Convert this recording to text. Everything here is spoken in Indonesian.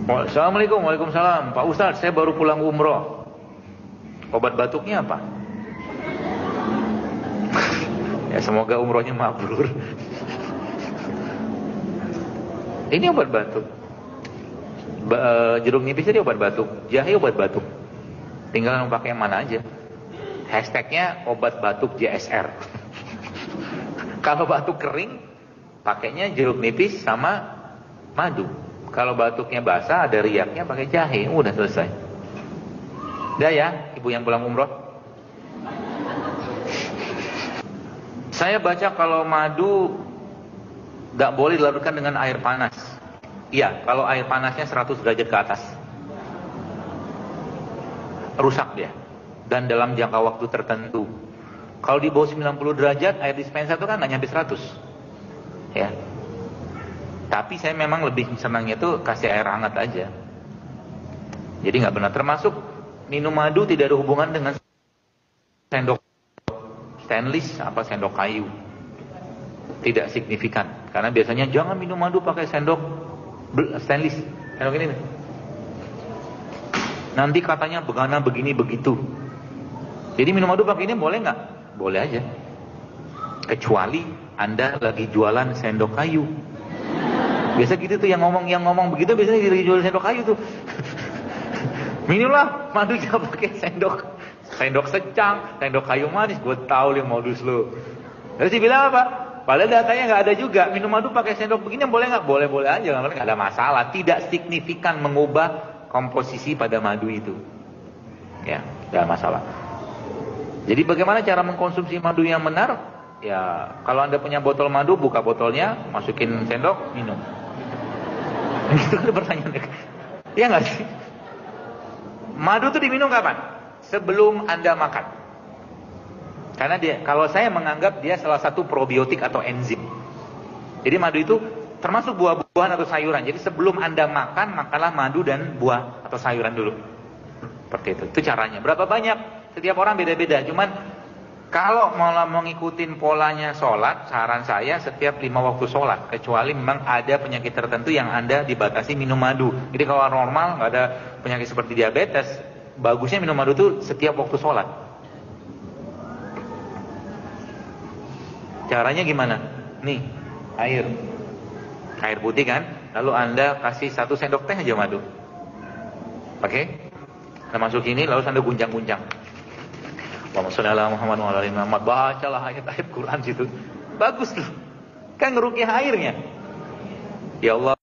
Assalamualaikum, waalaikumsalam. Pak Ustadz, saya baru pulang umroh. Obat batuknya apa? Ya semoga umrohnya mabrur. Ini obat batuk. Jeruk nipis ini obat batuk, jahe obat batuk. Tinggal pakai yang mana aja. Hashtagnya obat batuk JSR. Kalau batuk kering, pakainya jeruk nipis sama madu. Kalau batuknya basah, ada riaknya, pakai jahe. Udah selesai. Udah ya, ibu yang pulang umroh. Saya baca kalau madu gak boleh dilarutkan dengan air panas. Iya, kalau air panasnya 100 derajat ke atas, rusak dia. Dan dalam jangka waktu tertentu. Kalau di bawah 90 derajat, air dispenser itu kan gak nyampe 100. Ya. Tapi saya memang lebih senangnya itu kasih air hangat aja. Jadi gak benar. Termasuk minum madu tidak ada hubungan dengan sendok stainless apa sendok kayu. Tidak signifikan. Karena biasanya jangan minum madu pakai sendok stainless. Sendok ini nih. Nanti katanya begana begini begitu. Jadi minum madu pakai ini boleh nggak? Boleh aja. Kecuali Anda lagi jualan sendok kayu. Biasa gitu tuh yang ngomong begitu biasanya lagi jualan sendok kayu tuh. Minumlah madu jangan pakai sendok secang, sendok kayu manis. Gue tahu yang modus lu. Terus dia bilang apa? Padahal datanya nggak ada juga. Minum madu pakai sendok begini boleh nggak? Boleh aja, nggak ada masalah. Tidak signifikan mengubah komposisi pada madu itu. Ya, tidak ada masalah. Jadi bagaimana cara mengkonsumsi madu yang benar? Ya, kalau Anda punya botol madu, buka botolnya, masukin sendok, minum. Itu kan pertanyaannya. Iya nggak sih? Madu itu diminum kapan? Sebelum Anda makan. Karena dia, kalau saya menganggap dia salah satu probiotik atau enzim. Jadi madu itu termasuk buah-buahan atau sayuran. Jadi sebelum Anda makan, makanlah madu dan buah atau sayuran dulu. Seperti itu. Itu caranya. Berapa banyak? Setiap orang beda-beda. Cuman kalau mau ngikutin polanya sholat, saran saya setiap 5 waktu sholat. Kecuali memang ada penyakit tertentu yang Anda dibatasi minum madu. Jadi kalau normal, nggak ada penyakit seperti diabetes, bagusnya minum madu itu setiap waktu sholat. Caranya gimana? Nih, air putih kan, lalu Anda kasih 1 sendok teh aja madu. Oke? Anda masuk ini, lalu Anda guncang-guncang. Allahumma sholli ala Muhammad wa ala ali Muhammad. Bacalah ayat-ayat Quran situ. Bagus tuh. Kan ngerukyah airnya. Ya Allah.